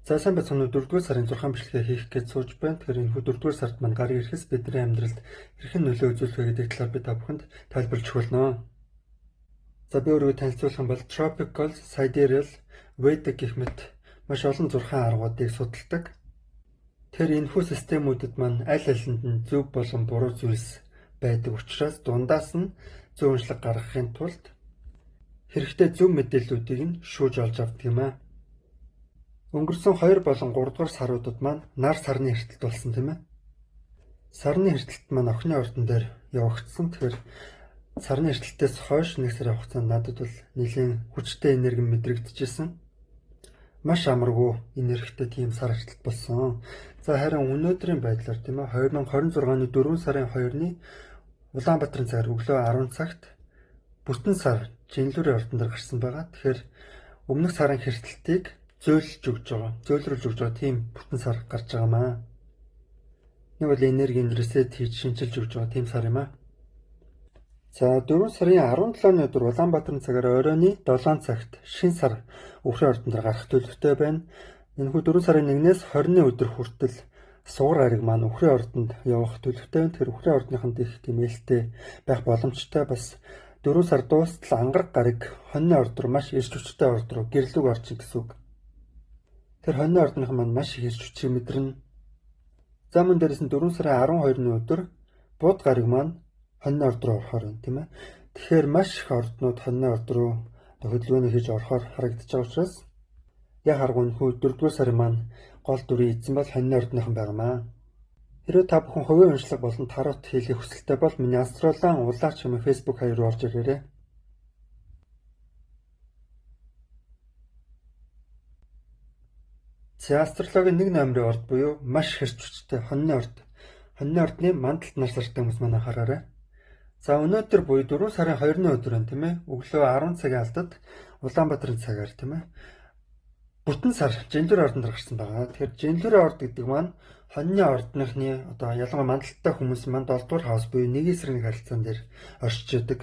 За сайн байцгаана уу 4-р сарын 6 бичлэгээ хийх гэж сууж байна. Тэгэхээр энэ 4-р сард маань гарын ирэхс бидний амьдралд хэрхэн нөлөө үзүүлэх вэ гэдэг талаар би та бүхэнд тайлбарлаж өгнө. За би өөрийгөө танилцуулах юм бол Tropical Sidereal Vedic гэх мэт маш олон зурхаан аргуудыг судалдаг. Тэгэхээр энэхүү системүүдэд маань аль алинд нь зөв болон буруу зүйлс байдаг учраас дундаас нь зөв онцлог гаргахын тулд хэрэгтэй зөв мэдээллүүдийг нь шүүж олж авдаг юм аа. Өнгөрсөн 2 болон 3 дугаар саруудад маань нар сарны эртэлт болсон тийм ээ. Сарны эртэлт маань охины ордон дээр явагдсан. Тэгэхээр сарны эртэлтээс хойш 1 сарын хугацаанд надад бол нэлийн хүчтэй энерги мэдрэгдэжсэн. Маш амаргүй энергитэй тийм сар эртэлт болсон. За харин өнөөдрийн байдлаар тийм ээ 2026 оны 4 сарын 2-ны Улаанбаатарын цагаар өглөө 10 цагт бүтэн сар Жинлүүрийн ордон дээр гарсан байгаа. Тэгэхээр өмнөх сарын эртэлтийг зөөлрүүлж өгж байгаа тийм бүтэн сар гарч байгаамаа. Нэг бол энергийн ресет хийж шинжилж өгж байгаа тийм сар юм аа. За 4 сарын 17-ны өдөр Улаанбаатарын цагаар оройны 7 цагт шин сар Өвхрийн ордон дээр гарах төлөвтэй байна. Энэхүү 4 сарын 1-ээс 20-ны өдөр хүртэл сугар гариг маань Өвхрийн ордонд явах төлөвтэй байна. Тэгэхээр Өвхрийн ордныханд их тийм ээлтэй байх боломжтой. Бас 4 сар дуустал ангараг гариг хоньны орд руу маш эрч хүчтэй орд руу гэрлүүг орчих гэсэн үг. Тэр хоньны ордных маань маш их эрч хүчийг мэдэрнэ. За мөн дээрээс нь 4 сарын 12-ны өдөр бууд гариг маань хоньны орд руу орохоор байна тийм ээ. Тэгэхээр маш их орднууд хоньны орд руу хөдөлгөөний хийж орохоор харагдаж байгаа учраас яг арга үнэхүү 4-р сарын маань гол дүрийн эзэн бол хоньны ордныхан байгаамаа. Хэрвээ та бүхэн хувийн уншлага болон тарот хийх хүсэлтэй бол миний астролан улаач юм Facebook хаяг руу орж ирээрэй. Астрологийн 1 номерын орд буюу маш хэрч хүчтэй хоньны орд. Хоньны ордны мандалд нар сартай хүмүүс маань анхаараарай. За өнөөдөр буюу 4 сарын 2-ны өдөр нь тийм ээ өглөө 10 цагийн алдад Улаанбаатарын цагаар тийм ээ бүтэн сар Жинлүүрийн ордонд гарсан байгаа. Тэгэхээр Жинлүүрийн орд гэдэг маань хоньны ордныхны одоо ялангуяа мандалттай хүмүүс маань 7 дугаар хаус буюу 1 эсрэг 1 харилцаан дээр оршиж яадаг.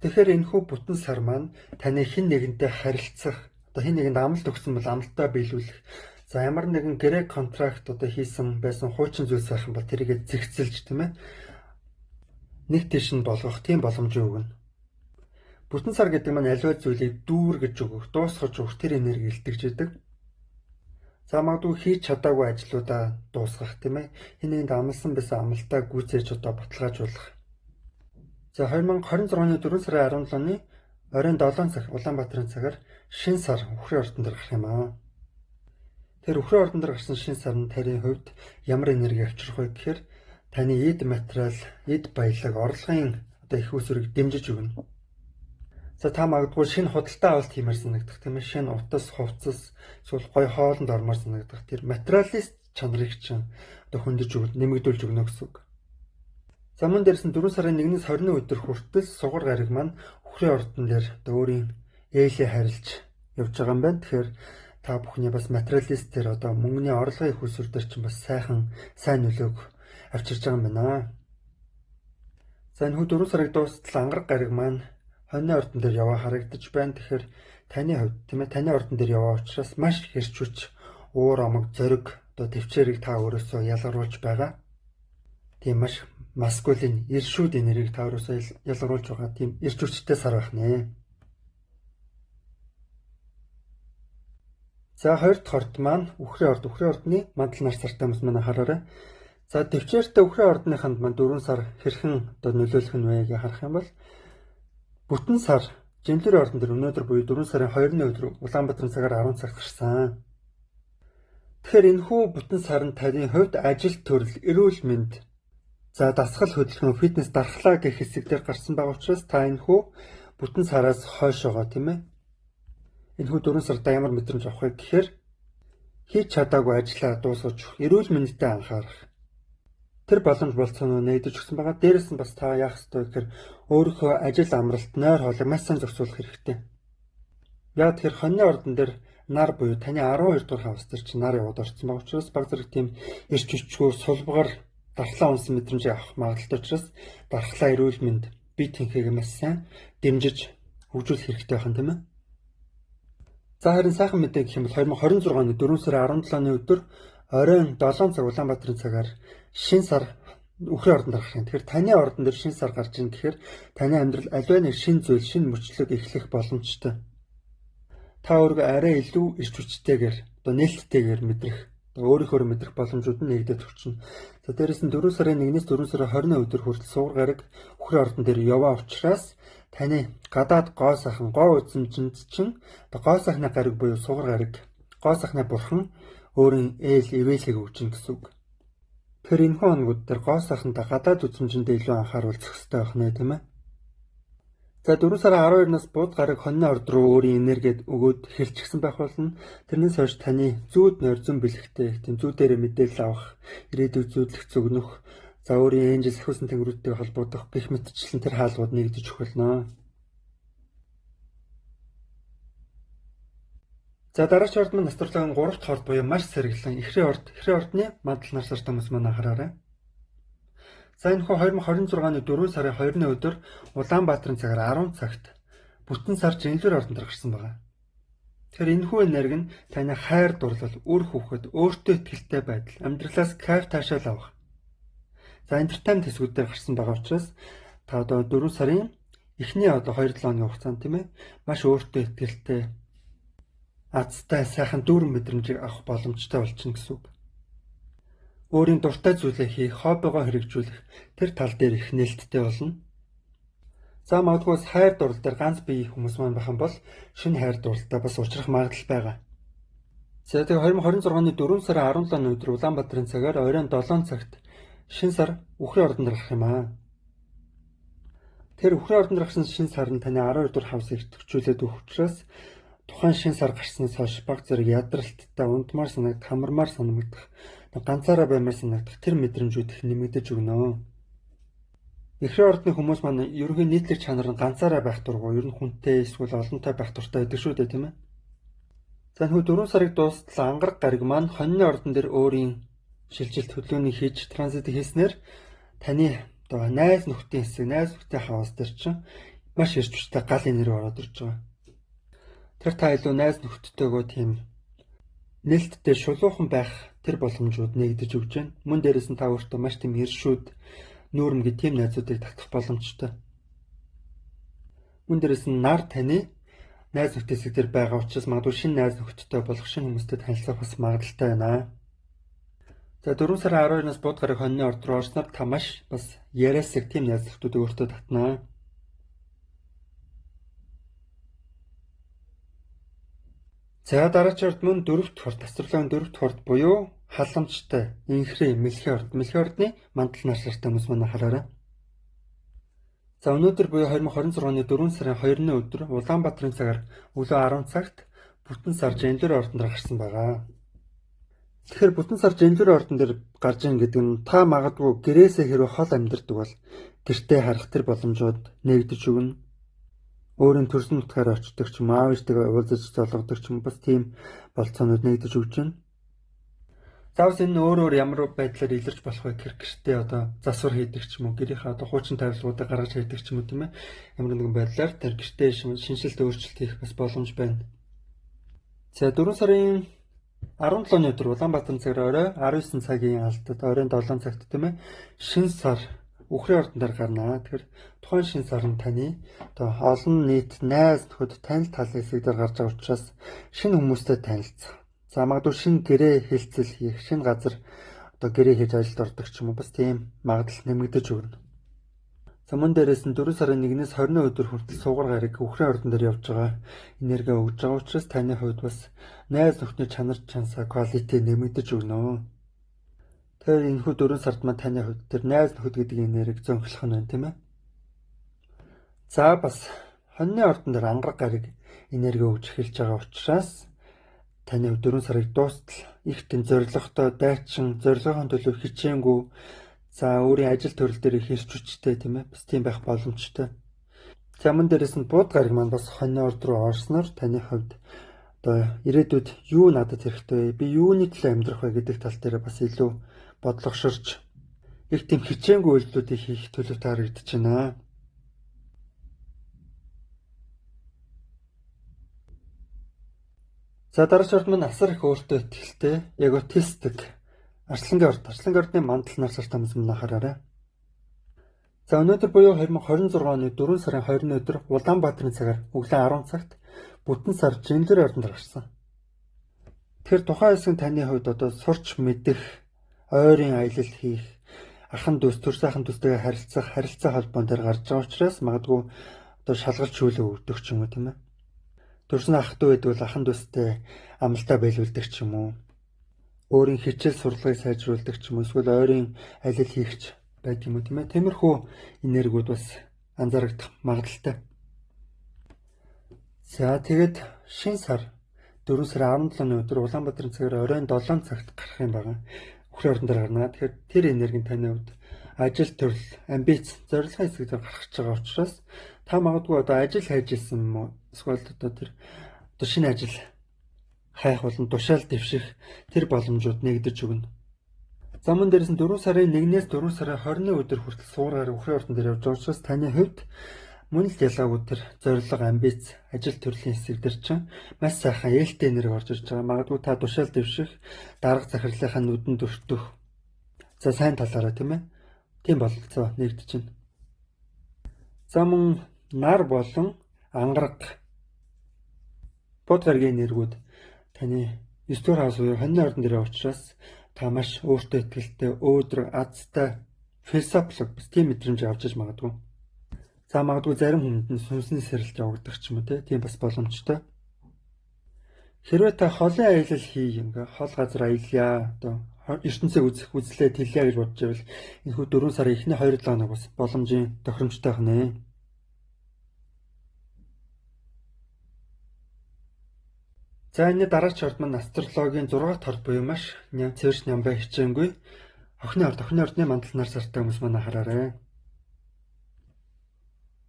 Тэгэхээр энэхүү бүтэн сар маань таны хэн нэгэнтэй харилцах одоо хэн нэгэнд амлалт өгсөн бол амлалтаа биелүүлэх. За ямар нэгэн гэрээ контракт одоо хийсэн байсан хуучин зүйлс байх юм бол тэрийгэ зэгцэлж тийм ээ нэг тийш нь болгох тийм боломжийг өгнө. Бүтэн сар гэдэг маань аливаа зүйлийг дүүргэж өгөх, дуусгаж өгөх тэр энерги илтгэж идэг. За магадгүй хийж чадаагүй ажлуудаа дуусгах тийм ээ. Хэн нэгэнд амласан байсан амлалтаа гүйцээж одоо баталгаажуулах. За 2026 оны 4 сарын 17-ны оройн 7 цаг Улаанбаатарын цагаар шин сар Өвхрийн ордон дээр гарах юм аа. Тэр Өвхрийн ордон дээр гарсан шин сар нь таны хувьд ямар энерги авчрах вэ гэхээр таны эд материал, эд баялаг, орлогын одоо их усрыг дэмжиж өгнө. За та магадгүй шинэ худалдаа авалт хиймээр санагдах тийм ээ. Шинэ утас, хувцас, эсвэл гоё хоолнд ормоор санагдах тэр материалист чанарыг чинь одоо хөндөж өгнө, нэмэгдүүлж өгнө гэсэн үг. За мөн дээрс нь 4 сарын 1-ээс 20-ны өдөр хүртэл сугар гариг маань Өвхрийн ордон дээр одоо өөрийн ээлээ харилж явж байгаа юм байна. Тэгэхээр та бүхний бас материалист тэр одоо мөнгөний орлогын их усүр дээр чинь бас сайн нөлөөг авчирж байгаа юм байна. За энэ 4 сарын дуустал ангараг гариг маань хоньны ордон дээр яваа харагдаж байна. Тэгэхээр таны хувьд тийм ээ таны ордон дээр яваа учраас маш их эрч хүч, уур амаг, зориг одоо төвчээрийг та өөрөөсөө ялгаруулж байгаа. Тийм маш маскулин эршүүд энергийг та өөрөөсөө ялгаруулж байгаа тийм эрч хүчтэй сар байх нэ. За 2 дахь орд маань Өвхрийн ордны мандал нар сартай хүмүүс маань хараарай. За төвчээртэй Өвхрийн ордныханд маань 4 сар хэрхэн одоо нөлөөлөх нь вэ гэж харах юм бол бүтэн сар Жинлүүрийн ордон дээр өнөөдөр буюу 4 сарын 2-ны өдөр Улаанбаатарын цагаар 10 цагт гарсан. Тэгэхээр энэхүү бүтэн сар нь таны хувьд ажил төрөл, эрүүл мэнд, за дасгал хөдөлгөөн, фитнес, дархлаа гэх хэсэг дээр гарсан байгаа учраас та энэхүү бүтэн сараас хойшоогоо тийм ээ. Энэхүү 4 сарда ямар мэдрэмж авах вэ гэхээр хийж чадаагүй ажлаа дуусгаж, эрүүл мэндэд анхаарах. Тэр боломж болцооноо нэгдэж өгсөн байгаа. Дээрээс нь бас та яах ёстой гэхээр өөрийнхөө ажил амралт, нойр хоолой маш сайн зохицуулах хэрэгтэй. Яг тэр хоньны ордон дээр нар буюу таны 12 дугаар хаус дээр чи нар яваад орсон байгаа учраас баг зэрэг тийм эрч хүчгүй сулбгаар дархлаа унсан мэдрэмж авах магадлалтай учраас дархлаа, эрүүл мэнд, бие тэнхээгээ маш сайн дэмжиж хөгжүүлэх хэрэгтэй байна тийм ээ. За харин сайхан мэдээ гэх юм бол 2026 оны 4 сарын 17-ны өдөр оройн 7 цаг Улаанбаатарын цагаар шинэ сар үхрийн ордонд гарах юм. Тэгэхээр таны ордон дээр шинэ сар гарч ийн гэхээр таны амьдрал аливаа нэг шинэ зүйл, шинэ мөчлөг эхлэх боломжтой. Та өөрийгөө арай илүү эрч хүчтэйгээр, нээлттэйгээр мэдрэх, өөрийнхөө мэдрэх боломжууд нь нэгдэж өгчнө. За дээрэс нь 4 сарын 1-ээс 4 сарын 20-ны өдөр хүртэл сугар гараг үхрийн ордон дээр яваа учраас таны гадаад гоо сайхан, гоо үзмжинд чинь гоо сайхны гараг буюу сугар гараг, гоо сайхны бурхан өөрийн ээл ивэлийг өгчнө гэсэн үг. Тэр энэ хоногуд дээр гоо сайхандаа гадаад үзмжиндээ илүү анхааруул зохистой байх нэ, тийм ээ. За 4 сарын 12-наас бууд гараг хоньны орд руу өөрийн энергид өгөөд эхэлчихсэн байх болно. Тэрнээс хойш таны зүүд нойр зүүн бэлэгтэй, тийм зүүдээр мэдээлэл авах, ирээдүйд зүүдлэх зөгнөх, за өөрийн энжил сахиусан тэнгэрүүдтэй холбогдох гэх мэтчлэн тэр хаалгууд нэгдэж өгөлнө. За дараач орд маань Астрологийн 3 дахь орд буюу маш сэргэлэн Эхрийн ордны мандал нар сартай хүмүүс маань анхаараарай. За энэ хөө 2026 оны 4 сарын 2-ны өдөр Улаанбаатарын цагаар 10 цагт бүтэн сар Жинлэр ордонд гарсан байгаа. Тэгэхээр энэ хүү энерги нь таны хайр дурлал, үр хөвгөд, өөртөө итгэлтэй байдал, амьдралаас кайф таашаал авах. За entertainment хэсгүүдээр гарсан байгаа учраас та одоо 4 сарын эхний 2-7 хоногийн хугацаанд тийм ээ маш өөртөө итгэлтэй, азтай, сайхан дүүрэн мэдрэмжийг авах боломжтой болчихно гэсэн үг. Өөрийн дуртай зүйлээ хийх, хоббигоо хэрэгжүүлэх тэр тал дээр их нээлттэй болно. За магадгүй хайр дурлал дээр ганц бие хүмүүс маань байх юм бол шинэ хайр дурлалтай бас уулзрах магадлал байгаа. За тэгээ 2026 оны 4 сарын 17-ны өдөр Улаанбаатарын цагаар оройн 7 цагт шинэ сар үхрийн ордонд гарах юм аа. Тэр үхрийн ордонд гарсан шинэ сар нь таны 12 дугаар хавсыг төвчүүлээд өгөх учраас тухайн шинэ сар гарснаас хойш баг зэрэг ядралттай, ундмаар санагдах, хамармаар санагдах, ганцаараа баймаар санагдах тэр мэдрэмжүүд их нэмэгдэж өгнө. Эхрийн ордны хүмүүс маань ерөнхий нийтлэг чанар нь ганцаараа байх дурггүй, ер нь хүнтэй эсвэл олонтой байх дуртай байдаг шүү дээ, тийм ээ. За нөхөд 4 сарыг дуустал ангараг гараг маань хоньны ордон дээр өөрийн шилжилт хөдөлгөөнийг хийж транзит хийснээр таны одоо найз нөхдийн хэсэг, найз нөхдийн хаваас дээр чинь маш эрч хүчтэй гал энерги ороод ирж байгаа. Тэр та илүү найз нөхдтэйгөө тийм нээлттэй шулуухан байх тэр боломжууд нэгдэж өгч байна. Мөн дээрээс нь та өөртөө маш тийм иршүүд, нүүрмэг тийм найзуудыг татах боломжтой. Мөн дээрээс нь нар таны найз нөхдөд хэсэг дээр байгаа учраас магадгүй шинэ найз нөхдөдтэй болох шинэ хүмүүстэй танилцах бас магадaltaй байна. За 4 сарын 12-наас бууд гараг хоньны орд руу орсноор та маш бас яриасаг тийм найз нөхдүүдийг өөртөө татнаа. За дараач орд мөн 4-р орд, Астрологийн 4-р орд буюу халамжтай, инхрээ, мэлхий орд. Мэлхий ордны мандал нар сартай хүмүүс маань хараарай. За өнөөдөр буюу 2026 оны 4 сарын 2-ны өдөр Улаанбаатарын цагаар өглөө 10 цагт бүтэн сар Жинлэр ордонд гарсан байгаа. Тэгэхээр бүтэн сар Жинлэр ордон дээр гарч ийн гэдэг нь та магадгүй гэрээсээ хэрвээ хол амьдардаг бол гэртээ харах тэр боломжууд нэгдэж өгнө. Өөрийн төрсөн нутгаар очдог ч юм, аав ээжтэйгээ уулзаж золгодог ч юм бас тийм болцоонууд нэгдэж өгч байна. Заавал энэ өөр ямар байдлаар илэрч болох вэ гэхээр гэртээ одоо засвар хийдэг ч юм уу, гэрийнхээ одоо хуучин тавилгуудыг гаргаж хийдэг ч юм уу, тийм ээ. Ямар нэгэн байдлаар тэр гэртээ шинжилт өөрчлөлт хийх бас боломж байна. За 4 сарын 17-ны өдөр Улаанбаатарын цагаар орой 19 цагийн алдад оройн 7 цагт тийм ээ шинэ сар үхрийн ордонд гарнаа. Тэгэхээр тухайн шинэ сар нь таны одоо олон нийт найз нөхөд танил тал хэсэг дээр гарч байгаа учраас шинэ хүмүүстэй танилцах. За магадгүй шинэ гэрээ хэлцэл хийх, шинэ газар одоо гэрээ хийж ажилд ордог ч юм уу бас тийм магадлал нэмэгдэж өгнө. За мөн дээрээс нь 4 сарын 1-ээс 20-ны өдөр хүртэл сугар гараг үхрийн ордон дээр явж байгаа энерги өгж байгаа учраас таны хувьд бас найз нөхдөний чанар чансаа quality нэмэгдэж өгнө. Тэгэхээр энэ хүү 4 сард маань таны хувьд тэр найз нөхөд гэдэг энерги зөнхлөх нь байна, тийм ээ. За бас хоньны ордон дээр ангараг гараг энерги өгж эхэлж байгаа учраас таны 4 сарыг дуустал их тийм зоригтой, дайчин, зорилгын төлөө хичээнгүй, за өөрийн ажил төрөл дээр их ирч хүчтэй тийм ээ, бас тийм байх боломжтой. За мөн дээрээс нь бууд гараг маань бас хоньны орд руу орсноор таны хувьд одоо ирээдүйд юу надад хэрэгтэй вэ? Би юуны төлөө амьдрах вэ гэдэг тал дээр бас илүү бодлогоширч их тийм хичээнгүй үйлдэлүүдийг хийх төлөвтэй харагдаж байна. За дараач орд маань асар их өөртөө ихтэй эготистик арслангийн ордны мандал нар сартаа мөн хараарай. За өнөөдөр буюу 2026 оны 4 сарын 20-ны өдөр Улаанбаатарын цагаар өглөө 10 цагт бүтэн сар жинлэр ордонд гарсан. Тэгэхээр тухайн хэсэг таны хувьд одоо сурч мэдэх, ойрын аялал хийх, ахын дүүс, төр сайхан дүүстэйгээ харилцаа холбоон дээр гарч байгаа учраас магадгүй одоо шалгалт шүүлэг өгдөг ч юм уу тийм ээ. Төрсөн ах дүү гэдэг бол ахын дүүстэй амлалтаа биелүүлдэг ч юм уу. Өөрийн хичээл сурлагыг сайжруулдаг ч юм уу, эсвэл ойрын аялал хийгч байдаг юм уу тийм ээ. Тиймэрхүү энергиуд бас анзаарагдах магадaltaй. За тэгээд шинэ сар 4 сарын 17-ны өдөр Улаанбаатарын цагаар оройн 7 цагт гарах юм байна. Үхрийн ордон дээр гарна. Тэгэхээр тэр энерги нь таны хувьд ажил төрөл, амбиц, зорилгын хэсэг дээр гарах гэж байгаа учраас та магадгүй одоо ажил хайж ирсэн юм уу? Эсвэл одоо шинэ ажил хайх болон тушаал дэвших тэр боломжууд нэгдэж өгнө. За мөн дээрээс нь 4 сарын 1-ээс 4 сарын 20-ны өдөр хүртэл суугаар Үхрийн ордон дээр явж байгаа учраас таны хувьд мөн л ялгаагүй тэр зорилго, амбиц, ажил төрлийн хэсэг дээр чинь маш сайхан ээлтэй энерги орж ирж байгаа. Магадгүй та тушаал дэвших, дарга захирлынхаа нүдэнд өртөх. За сайн талаараа тийм ээ. Тийм бололцоо нэгдэж байна. За мөн нар болон ангараг бод гаргийн энергиуд таны 9 дугаар хаус буюу хоньны ордон дээр учраас та маш өөртөө ихтэй, өөдрөг, азтай, философик бас тийм мэдрэмж авч иж магадгүй. За магадгүй зарим хүнд нь сүнсний сэрэлт явагдах ч юм уу тийм бас боломжтой. Хэрвээ та холын аялал хий ингээ хол газар аялья одоо ертөнцийг үзэх үзлээ тэлье гэж бодож байвал энэ хүү 4 сарын эхний 2 хоног бас боломжийн тохиромжтой хнэ. За энэ дараач орд маань астрологийн 6 дахь орд буюу маш цэвэрч нямбай хичээнгүй охины ордны мандал нар сартай хүмүүс манай хараарай.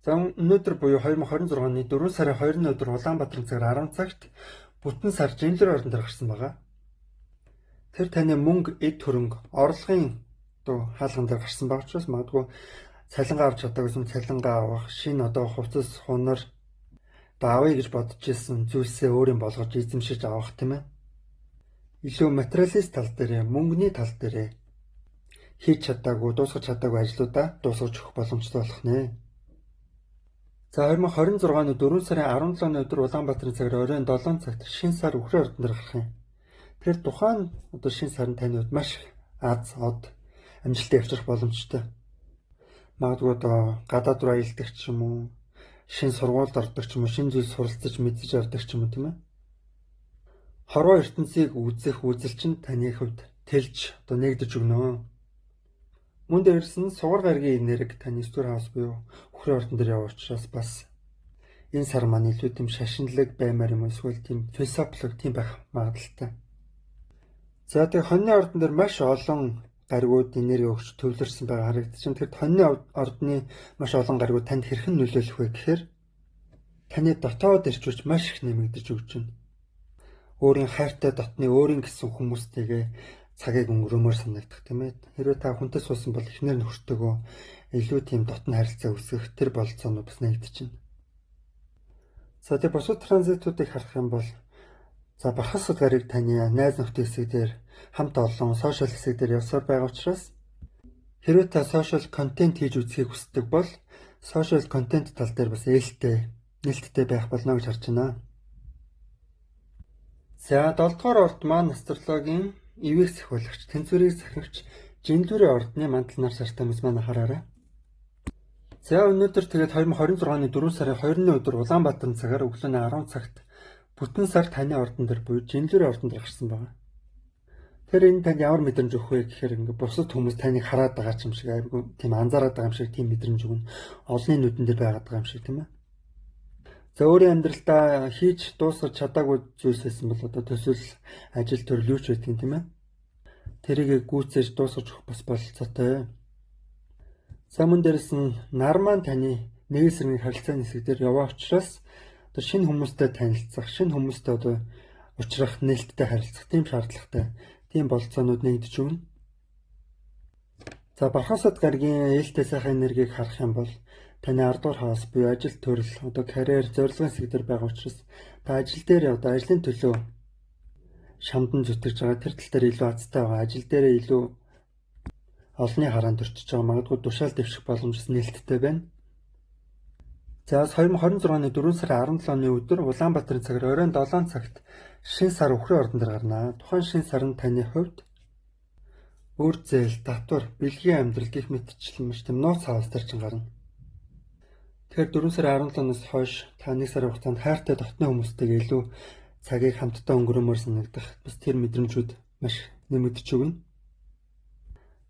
За өнөөдөр буюу 2026 оны 4 сарын 2-ны өдөр Улаанбаатарын цагаар 10 цагт бүтэн сар жинлэр ордон дээр гарсан байгаа. Тэр таны мөнгө, эд хөрөнгө, орлогын хаалган дээр гарсан байгаа учраас магадгүй цалингаа авч чадаагүйсэн цалингаа авах, шинэ одоо хувцас, хунар авъя гэж бодож ирсэн зүйлсээ өөрийн болгож эзэмшиж авах тийм ээ. Илүү материалист тал дээр, мөнгөний тал дээр хийж чадаагүй, дуусгаж чадаагүй ажлуудаа дуусгаж өгөх боломжтой болох нэ. За 2026 оны 4 сарын 17-ны өдөр Улаанбаатарын цагаар оройн 7 цагт шинэ сар Үхрийн ордон дээр гарах юм. Тэгэхээр тухайн одоо шинэ сар нь таны хувьд маш аз од амжилттай явчих боломжтой. Магадгүй одоо гадаад руу аялдаг ч юм уу, шинэ сургуульд ордог ч юм уу, шинэ зүйл суралцаж мэдсэж авдаг ч юм уу тийм ээ. Хорвоо ертөнцийг үзэх үзэл чинь таны хувьд тэлж одоо нэгдэж өгнө. Мөн дээрс нь сугар гаргийн энерги таны 9 дугаар хаус буюу Үхрийн ордон дээр явж учраас бас энэ сар маань илүү тийм шашинлаг баймаар юм эсвэл тийм философик тийм байх магадaltaй. За тэгээ хоньны ордон дээр маш олон гаригууд энерги өгч төвлөрсөн байгаа харагдчихэв. Тэгэхээр хоньны ордны маш олон гаригууд танд хэрхэн нөлөөлөх вэ гэхээр таны дотоод ирчүүч маш их нэмэгдэж өгч байна. Өөрийн хайртай дотны өөрийн гэсэн хүмүүстэйгээ цагийг өнгөрөөмөр санагдах тийм ээ. Хэрвээ та хүнтэй суусан бол эхнэр нөхөртөөгөө илүү тийм дотн харилцаа үүсгэх тэр болцоонууд бас нэгдэж байна. За тэгээ бусад транзитуудыг харах юм бол за бархас гариг таны найз нөхдөд хэсэг дээр хамт олон сошиал хэсэг дээр явсаар байгаа учраас хэрвээ та сошиал контент хийж үзхийг хүсдэг бол сошиал контент тал дээр бас нээлттэй байх болно гэж харж байна. За 7 дугаар орд маань астрологийн ивэс захиулагч, тэнцвэрийг захирагч жинлүрийн ордны мандал нар сартай хүмүүс маань хараарай. За өнөөдөр тэгээд 2026 оны 4 сарын 2-ны өдөр Улаанбаатарын цагаар өглөө 10 цагт бүтэн сар таны ордон дээр буюу жинлүрийн ордон дээр гарсан байгаа. Тэр энэ танд ямар мэдрэмж өгөх вэ гэхээр ингээ бусад хүмүүс таныг хараад байгаа юм шиг айгүй тийм анзаараад байгаа юм шиг тийм мэдрэмж өгнө. Олонний нүдэн дээр байгаад байгаа юм шиг тийм ээ. За өөрийн амьдралдаа хийж дуусгаж чадаагүй зүйлс байсан бол одоо төсөөл ажил төрөл юу ч байдгийг тийм ээ. Тэрийг гүйцээж дуусгаж өгөх бас бололцоотой. За мөн дээрээс нь нар маань таны нэг сэргийн харилцааны хэсэг дээр яваа учраас одоо шинэ хүмүүстэй танилцах, шинэ хүмүүстэй одоо уулзрах, нээлттэй харилцах тийм шаардлагатай тийм бололцоонууд нэгдэж өгнө. За бархасад гаргийн ээлтэй сайхан энергийг харах юм бол таны 10 дугаар хаус буюу ажил төрөл одоо карьер зорилгын хэсэг дээр байгаа учраас та ажил дээр одоо ажлын төлөө шамдан зүтгэж байгаа. Тэр тал дээр илүү азтай байгаа. Ажил дээрээ илүү олонний хараанд өрчиж байгаа. Магадгүй тушаал дэвших боломжс нээлттэй байна. За бас 2026 оны 4 сарын 17-ны өдөр Улаанбаатарын цагаар оройн 7 цагт шинэ сар үхрийн ордон дээр гарна. Тухайн шинэ сар нь таны хувьд үр зээл, татвар, бэлгийн амьдрал гэх мэтчлэн маш тийм нууц хаваас дээр чинь гарна. Тэгэхээр 4 сарын 17-наас хойш та 1 сарын хугацаанд хайртай дотны хүмүүстэйгээ илүү цагийг хамтдаа өнгөрөөмөр санагдах бас тэр мэдрэмжүүд маш нэмэгдэж өгнө.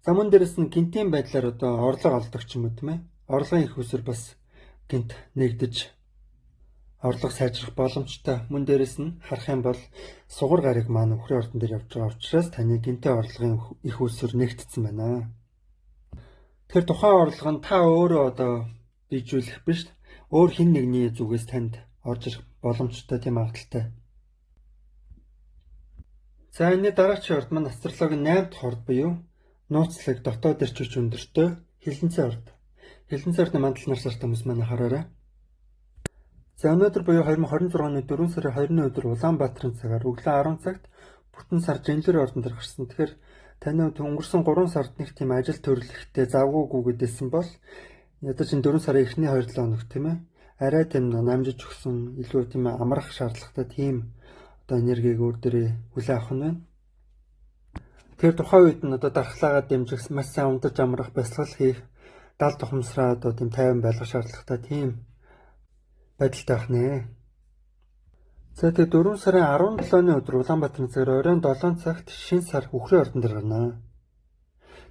За мөн дээрэс нь гинтийн байдлаар одоо орлого олдог ч юм уу тийм ээ. Орлогын их усэр бас гинт нэгдэж орлого сайжрах боломжтой. Мөн дээрэс нь харах юм бол сугар гариг маань үхрийн ордон дээр явж байгаа учраас таны гинтийн орлогын их усэр нэгтсэн байна. Тэгэхээр тухайн орлого нь та өөрөө одоо бийжүүлэх биш, өөр хэн нэгний зүгээс танд орж ирэх боломжтой тийм магадaltaй. За энэ дараагийн орд маань астрологийн 8 дахь орд буюу нууцлаг дотоод ирчвч өндөртөө хилэнцэн орд. Хилэнцэн ордны мандал нар сартай хүмүүс маань хараарай. За өнөөдөр буюу 2026 оны 4 сарын 20-ны өдөр Улаанбаатарын цагаар өглөө 10 цагт бүтэн сар Жинлэр ордон дээр гарсан. Тэгэхээр таны өнгөрсөн 3 сард нэг тийм ажил төрлөختөө завгүйгүй гэдээсэн бол ядаж энэ 4 сарын эхний 2-7 хоног тийм ээ. Арай тийм намжиж өгсөн илүү тийм амрах шаардлагатай тийм одоо энергийг өөр дээрээ хүлээн авах нь байна. Тэгэхээр тухайн үед нь одоо дархлаагаа дэмжих, маш сайн унтаж амрах, бясалгал хийх, дал тухамсраа одоо тийм тайван байлгах шаардлагатай тийм байдалтай байх нэ. За тэгээ 4 сарын 17-ны өдөр Улаанбаатарын цагаар оройн 7 цагт шинэ сар үхрийн ордон дээр гарна.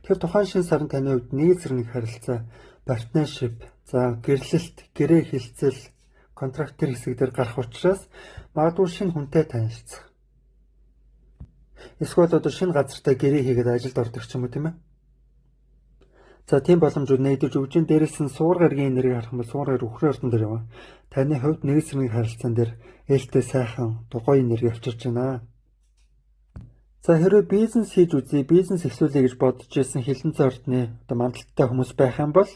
Тэгэхээр тухайн шинэ сарын таны хувьд нэг зэрэг харилцаа, партнершип, за гэрлэлт, гэрээ хилцэл, контракт төр хэсэг дээр гарах учраас магадгүй шинэ хүнтэй танилцах. Эсвэл одоо шинэ газартаа гэрээ хийгээд ажилд ордог ч юм уу тийм ээ. За тийм боломжууд нэгдэж өгч ин дээрээс нь суур гаргийн энерги харах юм бол суур гариг үхрийн ордон дээр яваа. Таны хувьд нэг зэрэг харилцаан дээр ээлтэй сайхан гоё энерги авчирч байна. За хэрвээ бизнес хийж үзье, бизнес эхлүүлэе гэж бодож ирсэн хилэнцэн ордны одоо мандалттай хүмүүс байх юм бол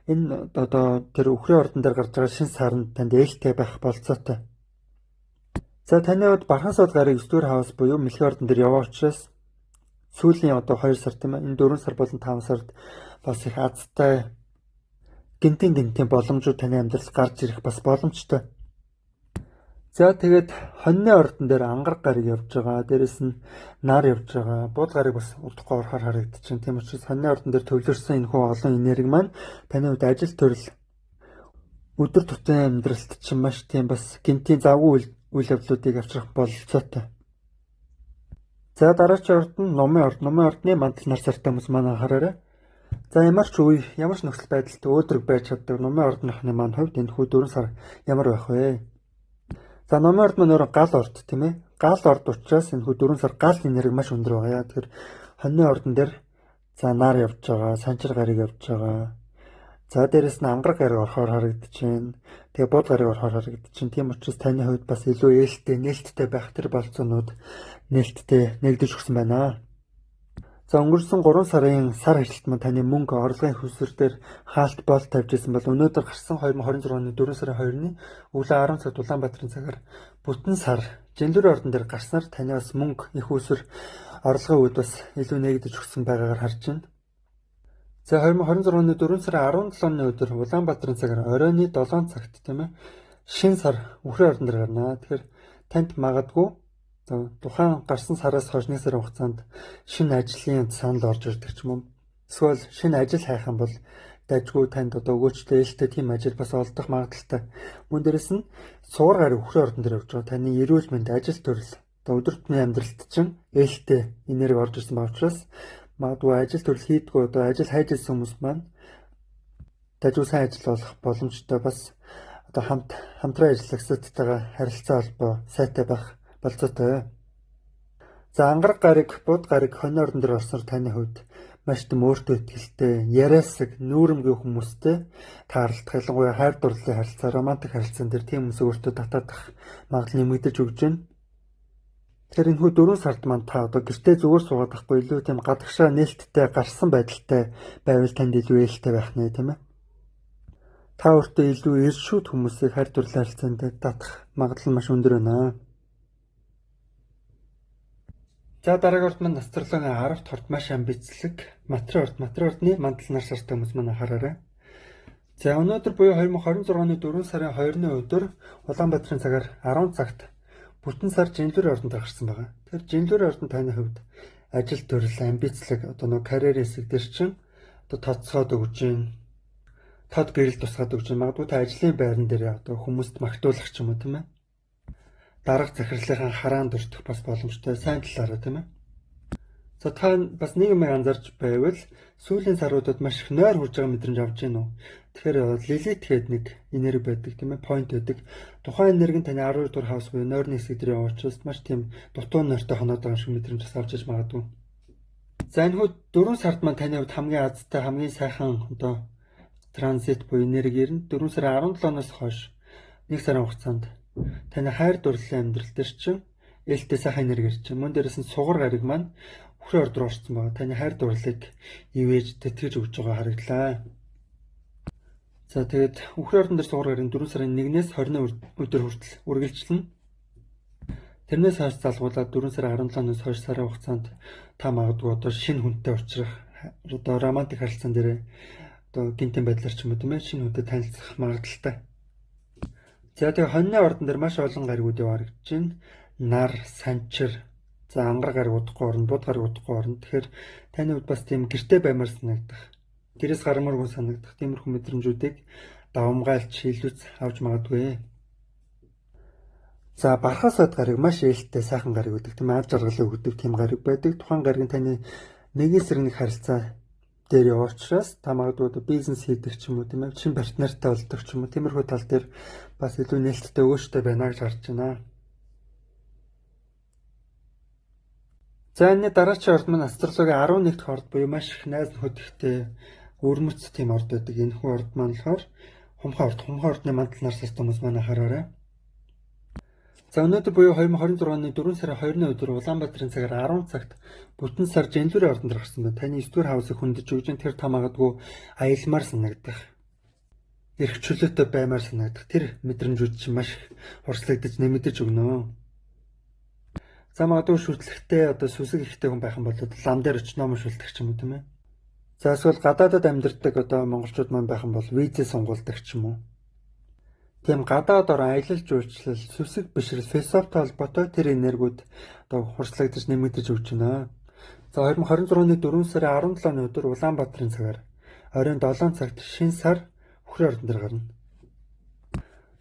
энэ одоо тэр үхрийн ордон дээр гарч байгаа шинэ сарнд танд ээлтэй байх болцоотой. За таны хувьд бархан сод гарыг 9-р хавас буюу мэлхий ордон дээр яваа учраас сүүлийн одоо 2 сар тийм ээ, энэ 4 сар болон 5 сард бас их азтай гинтийн боломжууд таны амьдралд гарч ирэх бас боломжтой. За тэгээд хоньны ордон дээр ангараг гариг явж байгаа. Дээрэс нь нар явж байгаа. Бууд гариг бас удахгүй орохоор харагдчихэв. Тийм учраас хоньны ордон дээр төвлөрсөн энэ хүү олон энерги маань таны хувьд ажил төрөл өдөр тутмын амьдралд чинь маш тийм бас гинтийн завгүй үйл явдлуудыг авчрах бололцоотой. За дараагийн орд нь номын орд. Номын ордны мандал нар сартай хүмүүс маань хараарай. За ямар ч үе, ямар ч нөхцөл байдалд өөдрөг байж чаддаг номын ордныхны маань хувьд энэ хүү 4 сар ямар байх вэ? За номын орд маань гал орд тийм ээ. Гал орд учраас энэ хүү 4 сар гал энерги маш өндөр байгаа. Тэгэхээр хоньны ордон дээр за нар явж байгаа, санчир гариг явж байгаа. За дээрэс нь ангараг гариг орохоор харагдчихээн. Тэгээ бууд гариг орохоор харагдчихээн. Тийм учраас таны хувьд бас илүү ээлтэй, нээлттэй байх тэр болцоонууд нээлттэй нэгдэж өгсөн байна. За өнгөрсөн 3 сарын сар ажилт маань таны мөнгө орлогын хөсөр дээр хаалт бол тавьж исэн бол өнөөдөр гарсан 2026 оны 4 сарын 2-ны өглөө 10 цагт Улаанбаатарын цагаар бүтэн сар Жинлэр ордон дээр гарснаар таны бас мөнгө их усэр орлогын үед бас илүү нэгдэж өгсөн байгаагаар харж байна. За 2026 оны 4 сарын 17-ны өдөр Улаанбаатарын цагаар оройны 7 цагт тийм ээ шинэ сар үхрийн ордон дээр гарна. Тэгэхээр танд магадгүй тухайн гарсан сараас хойш 1 сарын хугацаанд шинэ ажлын санал орж ирдэг ч юм уу. Эсвэл шинэ ажил хайх юм бол дайггүй танд одоо өгөөжтэй ээлтэй тийм ажил бас олдох магадaltaй. Мөн дээрэс нь суур гариг үхрийн ордон дээр явж байгаа таны эрүүл мэнд ажил төрөл одоо өдөр тутмын амьдралд чинь ээлтэй энерги орж ирсэн байгаа учраас магадгүй ажил төрөл хийдгүү одоо ажил хайж ирсэн хүмүүс маань дайггүй сайн ажил олох боломжтой бас одоо хамтран ажиллагчдтайгаа харилцаа холбоо сайтай байх болцоотой. За ангараг гариг, бууд гариг хонь ордон дээр орсноор таны хувьд маш тийм өөртөө ихтэй, яриасаг, нүүрэмгүй хүмүүстэй таарлах, ялангуяа хайр дурлалын харилцаа, романтик харилцаан дээр тийм хүмүүс өөртөө татаадах магадлал нэмэгдэж өгч байна. Тэгэхээр энэ хүү 4 сард маань та одоо гэртээ зүгээр суугаад байхгүй илүү тийм гадагшаа нээлттэй гарсан байдалтай байвал танд илүү ээлтэй байх нэ тийм ээ. Та өөртөө илүү иршүүд хүмүүсийг хайр дурлалын харилцаанд татах магадлал маш өндөр байна. За дараагийн урд маань Настралгийн 10-т хорт маш амбицлог материал ордны мандал нар сартай хүмүүс маань хараарай. За өнөөдөр буюу 2026 оны 4 сарын 2-ны өдөр Улаанбаатарын цагаар 10 цагт бүтэн сар Жинлүүрийн ордонд гарсан байгаа. Тэгэхээр Жинлүүрийн ордон таны хувьд ажил төрөл амбицлог одоо нэг карьер хэсэг дээр чинь одоо тоцоод өгж гин тод гэрэл тусгаад өгч магадгүй та ажлын байран дээр одоо хүмүүст магтуулах ч юм уу тийм ээ. Дарга захирлынхаа хараанд өртөх бас боломжтой сайн талаараа тийм ээ. За та бас нэг юм анзарч байвал сүүлийн саруудад маш их нойр хурж байгаа мэдрэмж авч гин үү. Тэгэхээр лилит гэдэг нэг энерги байдаг тийм ээ, point байдаг. Тухайн энерги нь таны 12 дугаар хаус буюу нойрны хэсэг дээр явж учраас маш тийм дутуу нойртой хоноод байгаа шиг мэдрэмж авч иж магадгүй. За энэ хүү 4 сард маань таны хувьд хамгийн азтай хамгийн сайхан одоо транзит буюу энерги ирнэ. 4 сарын 17-оос хойш 1 сарын хугацаанд таны хайр дурлалын амьдрал дээр чинь ээлтэй сайхан энерги ирж байна. Мөн дээрээс нь сугар гариг маань үхрийн орд руу орсон байгаа. Таны хайр дурлалыг ивэж тэтгэж өгч байгаа харагдлаа. За тэгээд үхрийн ордон дээр сугар гариг 4 сарын 1-ээс 20 өдөр хүртэл үргэлжлэнэ. Тэрнээс хойш залгуулаад 4 сарын 17-оос хойш сарын хугацаанд та магадгүй одоо шинэ хүнтэй уулзрах одоо романтик харилцаан дээр одоо гинтэн байдлаар ч юм уу тийм ээ шинэ хүнтэй танилцах магадaltaй. За тэгээ хоньны ордон дээр маш олон гаригууд явагдаж байна. Нар, санчир, за ангар гариг удахгүй орно, буд гариг удахгүй орно. Тэгэхээр таны хувьд бас тийм гэртэй баймаар санагдах, гэрээс гармааргүй санагдах тиймэрхүү мэдрэмжүүдийг давамгайлж илүүц авч магадгүй. За бархаас бод гариг маш ээлтэй сайхан гариг үүдэг тийм аа жаргалын өгдөг тийм гариг байдаг. Тухайн гариг нь таны нэгэн сэрэг нэг харилцаа дээр явуучраас та магадгүй бизнес хийдэг ч юм уу тийм ээ шинэ партнертай болдог ч юм уу тиймэрхүү тал дээр бас илүү нээлттэй өгөөжтэй байна гэж харж байна. За энэ дараачийн орд маань астрологийн 11 дахь орд буюу маш их найз нөхөдтэй өрмөц тийм орд байдаг. Энэ хүү орд маань болохоор хумхан ордны мандал нар сартай хүмүүс маань хараарай. За өнөөдөр буюу 2026 оны 4 сарын 2-ны өдөр Улаанбаатарын цагаар 10 цагт бүтэн сар Жинлүүрийн ордонд гарсан байна. Таны 9-р хаусыг хөндөж өгж энэ тэр та магадгүй аялмаар санагдах, эрх чөлөөтэй баймаар санагдах тэр мэдрэмжүүд чинь маш хурцлагдаж нэмэгдэж өгнө. За магадгүй шүтлэгтэй одоо сүсэг ихтэй хүн байх юм бол лам дээр очиж ном шүлдэх ч юм уу тийм ээ. За эсвэл гадаадад амьдардаг одоо монголчууд маань байх юм бол визээ сонгуулдаг ч юм уу. Тийм гадаад орон аялал жуулчлал, сүсэг бишрэл, философитой холбоотой тэр энергиуд одоо хурцлагдаж нэмэгдэж өгч байна. За 2026 оны 4 сарын 17-ны өдөр Улаанбаатарын цагаар оройн 7 цагт шинэ сар үхрийн ордон дээр гарна.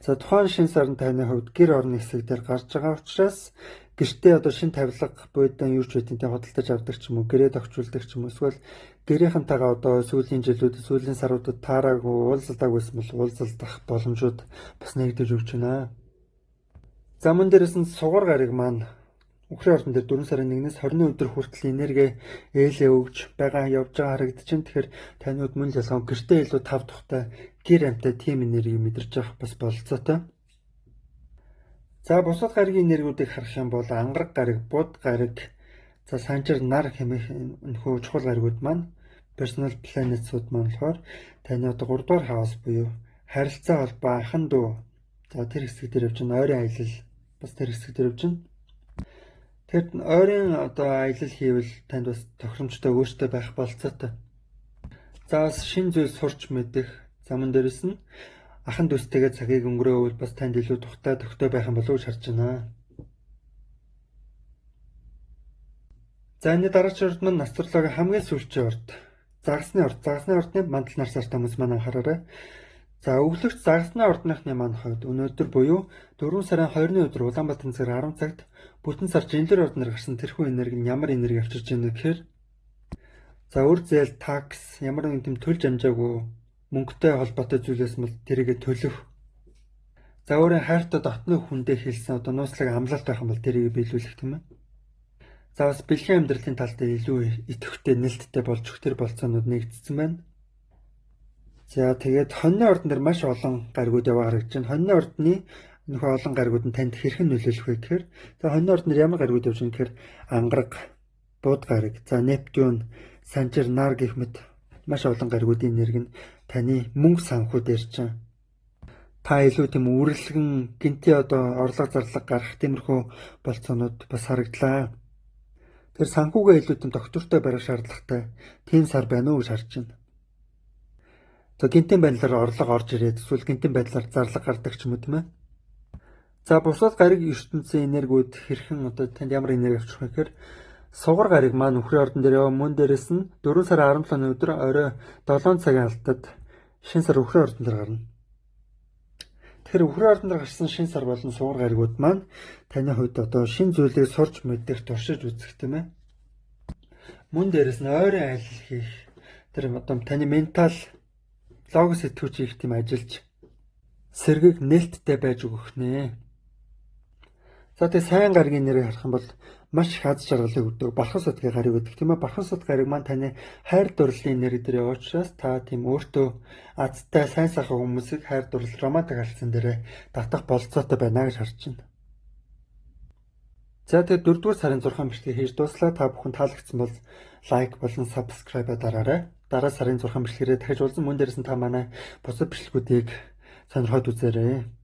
За тухайн шинэ сард таны хувьд гэр орны хэсэг дээр гарч байгаа учраас гэртээ одоо шинэ тавилга буйдан юу ч үгүй тийм хөдөлтөж авдаг ч юм уу, гэрээ тогтчулдаг ч юм уу, эсвэл гэрийнхэнтэйгээ одоо сүүлийн жилүүд, сүүлийн саруудад таараагүй уулзалтаагүй байсан бол уулзалдах боломжууд бас нэгдэж өгч байна. За мөн дээрээс нь сугар гариг маань үхрийн ордон дээр 4 сарын 1-ээс 20-ны өдөр хүртэл энерги ээлээ өгж байгаа явж байгаа харагдаж байна. Тэгэхээр таниуд мөн л ялгаа гэртээ илүү тав тухтай гэр амтай тим энерги мэдэрч явах бас бололцоотой. За бусад гаригийн энергиудыг харах юм бол ангараг гариг, буд гариг, за санчир нар хэмээх энэхүү чухал гаригууд маань personal planets-ууд маань болохоор таны одоо 3 дугаар хаус буюу харилцаа холбоо, ахын дүү. За тэр хэсэг дээр явж байна. Ойрын аялал бас тэр хэсэг дээр явж байна. Тэгэхээр ойрын одоо аялал хийвэл танд бас тохиромжтой өөртөө байх болцоотой. За бас шинэ зүйл сурч мэдэх, заман дээрээс нь ахын дүүстэйгээ цагийг өнгөрөөвөл бас танд илүү тухтай төгтөө байх юм болов уу гэж харж байна. За энэ дараагийн орд маань астрологийн хамгийн сүүлчийн орд. Загасны ордны мандал нар сартай хүмүүс маань анхаараарай. За өглөгч загасны ордныхны маань хувьд өнөөдөр буюу 4 сарын 2-ны өдөр Улаанбаатарын цагаар 10 цагт бүтэн сар Жинлүүрийн ордноор гарсан тэрхүү энерги нь ямар энерги авчирч байна гэхээр за үр зээл такс ямар нэгэн тийм төлж амжаагүй мөнгөтэй холбоотой зүйлээс мэл тэрийгэ төлөх. За өөрийн хайртай дотны хүндээ хэлсэн одоо нууцлаг амлалт байх юм бол тэрийг биелүүлэх тийм ээ. За бас бэлгийн амьдралын тал дээр илүү идэвхтэй нэлттэй болж өгөх төр болцоонууд нэгдсэн байна. За тэгээд хоньны ордон дээр маш олон гаригууд яваа харагдаж байна. Хоньны ордны нөхөө олон гаригууд нь танд хэрхэн нөлөөлөх вэ гэхээр за хоньны ордон дээр ямар гаригууд явж байгаа гэхээр ангараг, буд гариг, за Нептун, санчир, нар гэх мэт маш олон гаригуудын энерги нь таны мөнгө санхүү дээр чинь та илүү тийм үрэлгэн гинти одоо орлого зарлага гарах тиймэрхүү болцоонууд бас харагдлаа. Тэр санхүүгээ илүү тийм доктортой барих шаардлагатай тийм сар байна уу гэж харж байна. За гинтийн байдлаар орлого орж ирээд эсвэл гинтийн байдлаар зарлага гардаг ч юм уу тийм ээ. За бусад гариг ертөнцийн энергиуд хэрхэн одоо танд ямар энерги авчих вэ гэхээр сугар гариг маань үхрийн ордон дээр яваа мөн дээрээс нь 4 сарын 17-ны өдөр орой 7 цагийн алдад шинэ сар үхрийн ордон дээр гарна. Тэгэхээр үхрийн ордон дээр гарсан шинэ сар болон сугар гаригууд маань таны хувьд одоо шинэ зүйлийг сурч мэдэх, туршиж үзэх тийм ээ. Мөн дээрээс нь ойрын айл хийх тэр одоо таны ментал логос сэтгүүч их тийм ажиллаж сэргийг нээлттэй байж өгөх нэ. За тэгээ сайн гаригийн нэрийг харах юм бол маш их аз жаргалыг өгдөг балхас утгын гариг өгдөг тийм ээ. Балхас утгын гариг маань таны хайр дурлалын нэр дээр явж учраас та тийм өөртөө азтай сайн сайхан хүмүүсийг хайр дурлал романтик алдсан дээрээ татах болцоотой байна гэж харж байна. За тэгээ 4-р сарын 6 бичлэгийг хийж дуслаа. Та бүхэн таалагдсан бол лайк болон subscribe дараарай. Дараа сарын 6 бичлэгээрээ дахиж уулзсан. Мөн дээрээс нь та манай бусад бичлэгүүдийг сонирхоод үзээрэй.